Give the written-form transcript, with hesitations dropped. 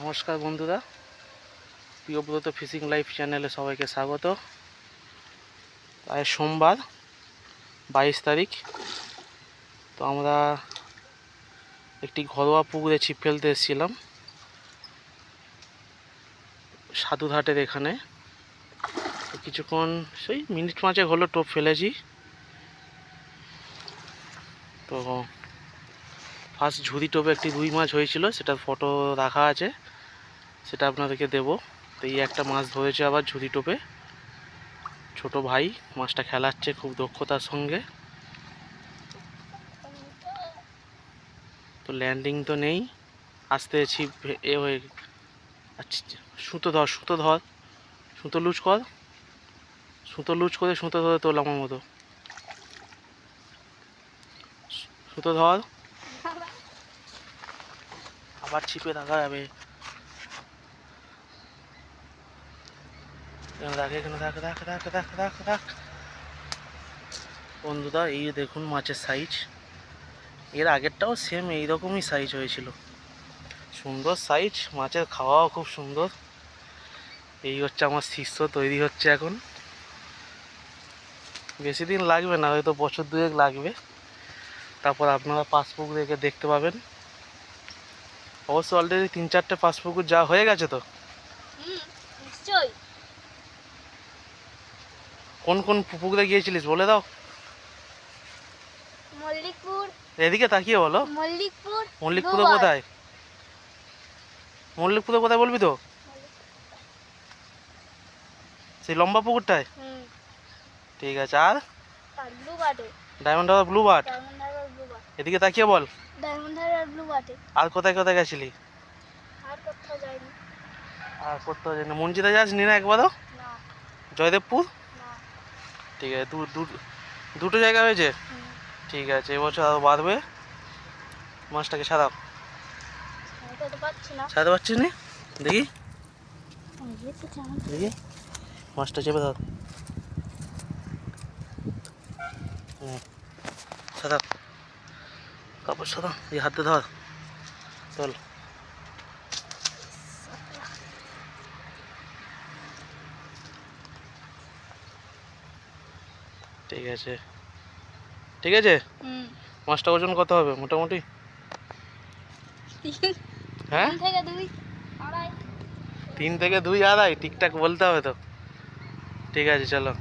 নমস্কার বন্ধুরা, Priyabrata fishing life চ্যানেলে সবাইকে স্বাগত। আজ সোমবার 22 তারিখ। তো আমরা একটি ঘরোয়া পুকুরে ছিপ ফেলতে এসেছিলাম সাধুঘাটের এখানে। তো কিছুক্ষণ সেই মিনিট 5 হলো টোপ ফেলেছি। তো ফার্স্ট ঝুরি টোপে একটি রুই মাছ হয়েছিল, সেটার ফটো রাখা আছে, সেটা আপনাদেরকে দেবো। তো এই একটা মাছ ধরেছে আবার ঝুরি টোপে, ছোট ভাই মাছটা খেলাচ্ছে খুব দক্ষতার সঙ্গে। তো ল্যান্ডিং তো নেই, আসতে ছিপ এ হয়ে। আচ্ছা, সুতো ধর, সুতো ধর, সুতো লুজ কর, সুতো লুজ করে সুতো ধরে তোল আমার মতো। সুতো ধর, আবার ছিপে রাখা যাবে। রাখ এখানে, রাখ রাখ রাখ রাখ রাখ রাখ। বন্ধুরা, এই দেখুন মাছের সাইজ। এর আগেরটাও সেম এইরকমই সাইজ হয়েছিল, সুন্দর সাইজ। মাছের খাওয়াও খুব সুন্দর। এই হচ্ছে আমার শিষ্য, তৈরি হচ্ছে এখন। বেশি দিন লাগবে না, হয়তো বছর দুয়েক লাগবে, তারপর আপনারা পাসপুকুর রেখে দেখতে পাবেন। অবশ্য অলরেডি 3-4টে পাসপুকুর যা হয়ে গেছে। তো নিশ্চয়ই। কোন কোন পুকুরে গিয়েছিলিস বলে দাও। মল্লিকপুর। এদিকে তাকিয়ে বলো। মল্লিকপুর। মল্লিকপুরে কোথায়? মল্লিকপুরে কোথায় বলবি তো? সেই লম্বা পুকুরটায়। ঠিক আছে। আর ব্লু বাটে। Diamond Harbour blue but. Diamond Harbour blue but. এদিকে তাকিয়ে বল। ডায়মন্ড হারবার ব্লু বাটে। আর কোথায় কোথায় গেছিলি? আর কোথাও যাইনি। আর কোথাও যাইনি। মঞ্জিদে যাসনি না একবারও? না। জয়দেবপুর? না। ঠিক আছে, দুটো জায়গা হয়েছে। ঠিক আছে, এবছর আরও বাড়বে। মাছটাকে ছাড়াও। ছাড়াতে পারছি না। ছাড়াতে পারছিস না? দেখি দেখি, মাছটা চেপে ধর। সাদা কাপড় সাদা, এই হাতে ধর, চল। ঠিক আছে, ঠিক আছে। মাছটা ওজন কত হবে মোটামুটি? হ্যাঁ, 3 থেকে 2 আড়াই। 3 থেকে 2 আড়াই ঠিকঠাক বলতে হবে তো। ঠিক আছে, চলো।